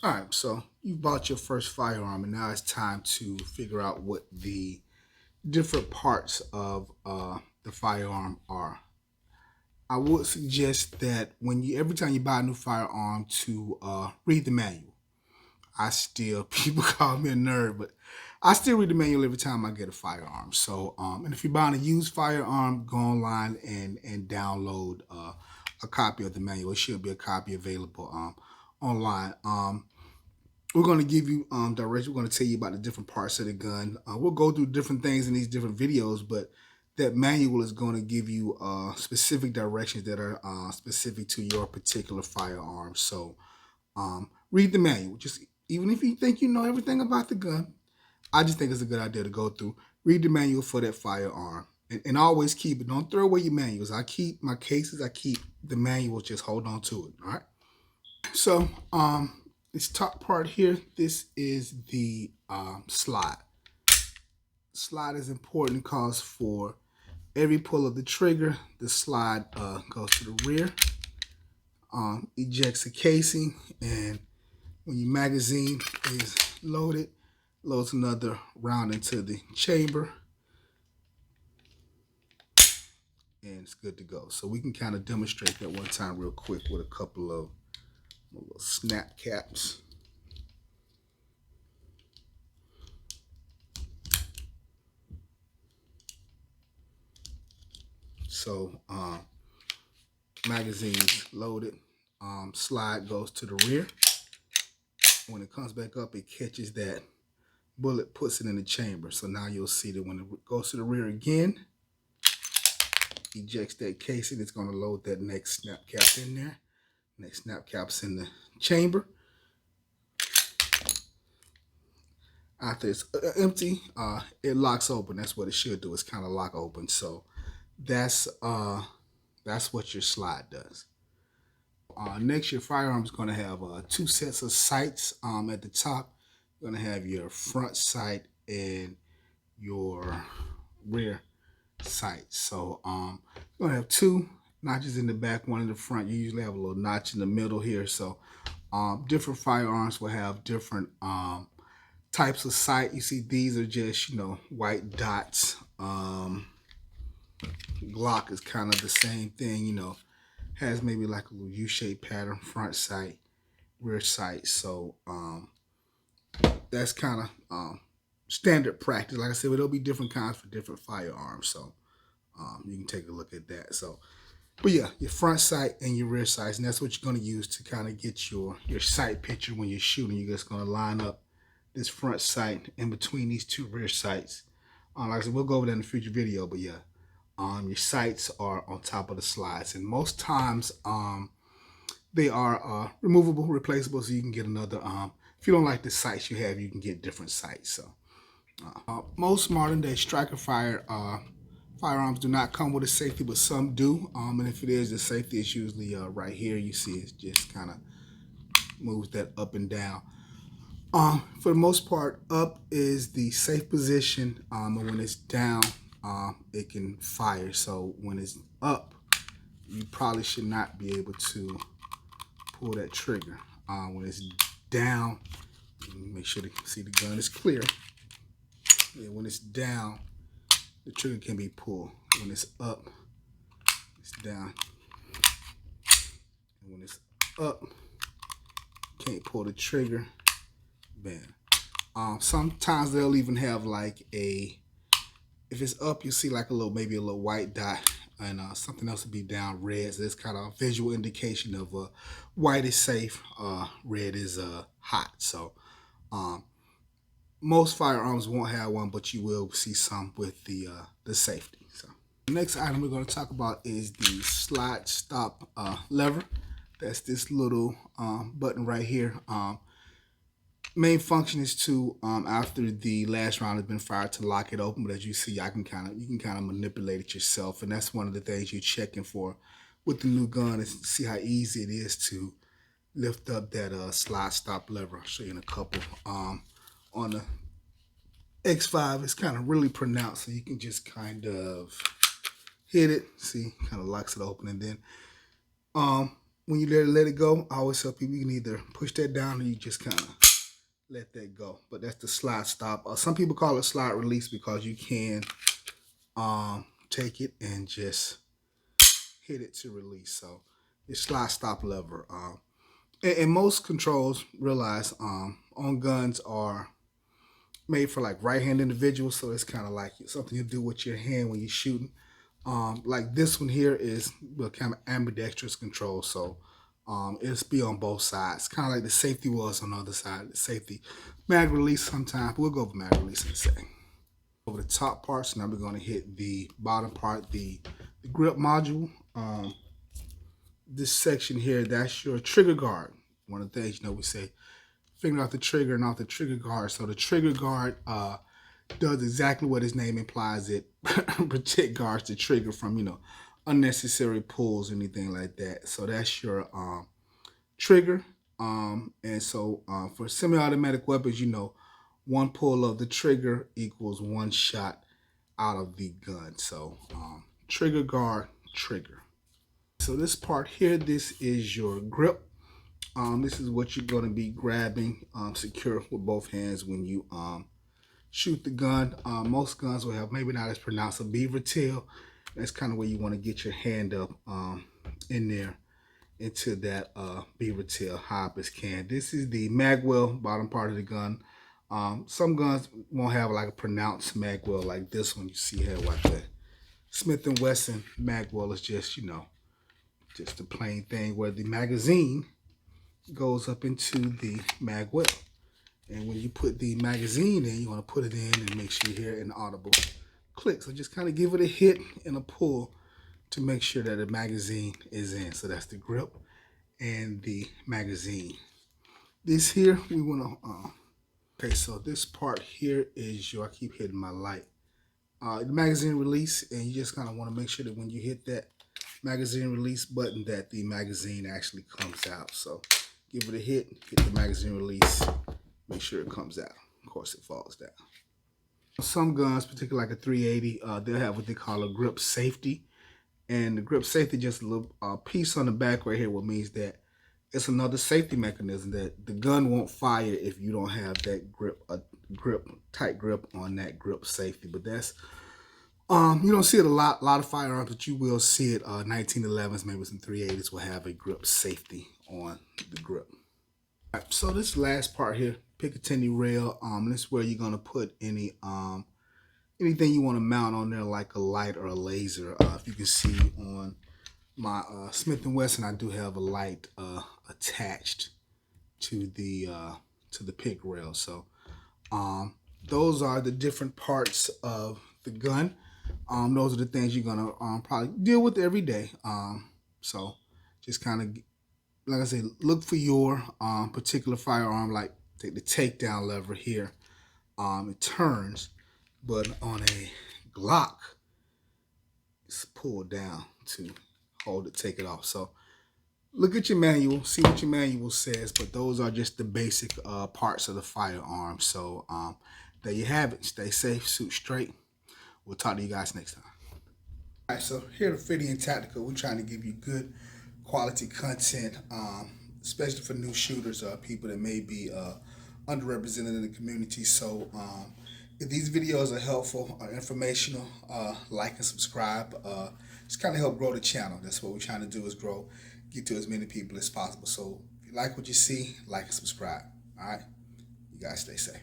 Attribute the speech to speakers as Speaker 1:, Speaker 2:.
Speaker 1: All right, so you bought your first firearm, and now it's time to figure out what the different parts of the firearm are. I would suggest that every time you buy a new firearm, to read the manual. People call me a nerd, but I still read the manual every time I get a firearm. So, and if you're buying a used firearm, go online and download a copy of the manual. It should be a copy available online. We're going to give you directions. We're going to tell you about the different parts of the gun. We'll go through different things in these different videos, but that manual is going to give you specific directions that are specific to your particular firearm. So read the manual. Just even if you think you know everything about the gun, I just think it's a good idea to go through, read the manual for that firearm, and always keep it. Don't throw away your manuals. I keep my cases. I keep the manuals. Just hold on to it. All right. So this top part here, this is the slide. Slide is important because for every pull of the trigger, the slide goes to the rear, ejects the casing, and when your magazine is loaded, loads another round into the chamber, and it's good to go. So we can kind of demonstrate that one time real quick with a couple of little snap caps. So magazine's loaded, slide goes to the rear. When it comes back up, it catches that bullet, puts it in the chamber. So now you'll see that when it goes to the rear again, ejects that casing, it's going to load that next snap cap in there. Next snap cap's in the chamber. After it's empty, it locks open. That's what it should do. It's kind of lock open. So that's what your slide does. Next, your firearm is going to have two sets of sights at the top. You're going to have your front sight and your rear sight. So you're going to have two notches in the back, one in the front. You usually have a little notch in the middle here. So different firearms will have different types of sight. You see these are just, white dots. Glock is kind of the same thing, has maybe like a little U-shaped pattern, front sight, rear sight. So that's kind of standard practice. Like I said, there'll be different kinds for different firearms. So you can take a look at that. So, but yeah, your front sight and your rear sights, and that's what you're going to use to kind of get your sight picture when you're shooting. You're just going to line up this front sight in between these two rear sights. Like I said, we'll go over that in a future video, but yeah. Your sights are on top of the slides, and most times they are removable, replaceable, so you can get another. If you don't like the sights you have, you can get different sights. So most modern day striker firearms do not come with a safety, but some do. And if it is, the safety is usually right here. You see, it just kind of moves that up and down. For the most part, up is the safe position, and when it's down, it can fire. So when it's up, you probably should not be able to pull that trigger. When it's down, make sure to see the gun is clear. Yeah, when it's down, the trigger can be pulled. When it's up, it's down. And when it's up, can't pull the trigger. Bam. Sometimes they'll even have like if it's up, you see like maybe a little white dot, and something else will be down red. So that's kind of a visual indication of white is safe, red is hot. So most firearms won't have one, but you will see some with the safety. So the next item we're going to talk about is the slide stop lever. That's this little button right here. Main function is to after the last round has been fired, to lock it open. But as you see, you can kind of manipulate it yourself, and that's one of the things you're checking for with the new gun, is to see how easy it is to lift up that slide stop lever. I'll show you in a couple. On the X5, it's kind of really pronounced, so you can just kind of hit it. See, kind of locks it open, and then when you let it go, I always tell people you can either push that down or you just kind of let that go. But that's the slide stop. Some people call it slide release because you can take it and just hit it to release. So it's slide stop lever. And most controls realize on guns are made for like right-hand individuals, so it's kind of like something you do with your hand when you're shooting. Like this one here is kind of ambidextrous control, so it'll be on both sides, kind of like the safety was on the other side. The safety mag release sometimes. We'll go over mag release in a second. Over the top parts, now we're going to hit the bottom part, the grip module. This section here, that's your trigger guard. One of the things, we say finger off the trigger and off the trigger guard. So the trigger guard does exactly what its name implies. It protect guards the trigger from, unnecessary pulls or anything like that. So that's your trigger. And so for semi-automatic weapons, one pull of the trigger equals one shot out of the gun. So trigger guard, trigger. So this part here, this is your grip. This is what you're going to be grabbing secure with both hands when you shoot the gun. Most guns will have maybe not as pronounced a beaver tail. That's kind of where you want to get your hand up in there into that beaver tail high up as can. This is the Magwell bottom part of the gun. Some guns won't have like a pronounced Magwell like this one you see here like that. Smith & Wesson Magwell is just, just a plain thing where the magazine goes up into the Magwell. And when you put the magazine in, you want to put it in and make sure you hear an audible click. So just kind of give it a hit and a pull to make sure that the magazine is in. So that's the grip and the magazine. This here, we want to, okay, so this part here is your, I keep hitting my light, the magazine release, and you just kind of want to make sure that when you hit that magazine release button that the magazine actually comes out. So give it a hit the magazine release, make sure it comes out. Of course, it falls down. Some guns, particularly like a 380, they'll have what they call a grip safety. And the grip safety, just a little piece on the back right here, what means that it's another safety mechanism that the gun won't fire if you don't have that tight grip on that grip safety. But that's, you don't see it a lot of firearms, but you will see it. 1911s, maybe some 380s will have a grip safety on the grip. All right, so this last part here, Picatinny rail, this is where you're gonna put any anything you want to mount on there, like a light or a laser. If you can see on my Smith & Wesson, I do have a light attached to the pick rail. So those are the different parts of the gun. Those are the things you're gonna probably deal with every day. So just kind of, like I say, look for your particular firearm. Like take the takedown lever here. It turns, but on a Glock, it's pulled down to hold it, take it off. So look at your manual, see what your manual says, but those are just the basic parts of the firearm. So there you have it. Stay safe, shoot straight. We'll talk to you guys next time. All right, so here at Fitty and Tactical, we're trying to give you good quality content, especially for new shooters, people that may be underrepresented in the community. So if these videos are helpful or informational, like and subscribe. Just kind of help grow the channel. That's what we're trying to do, is grow, get to as many people as possible. So if you like what you see, like and subscribe. All right, you guys stay safe.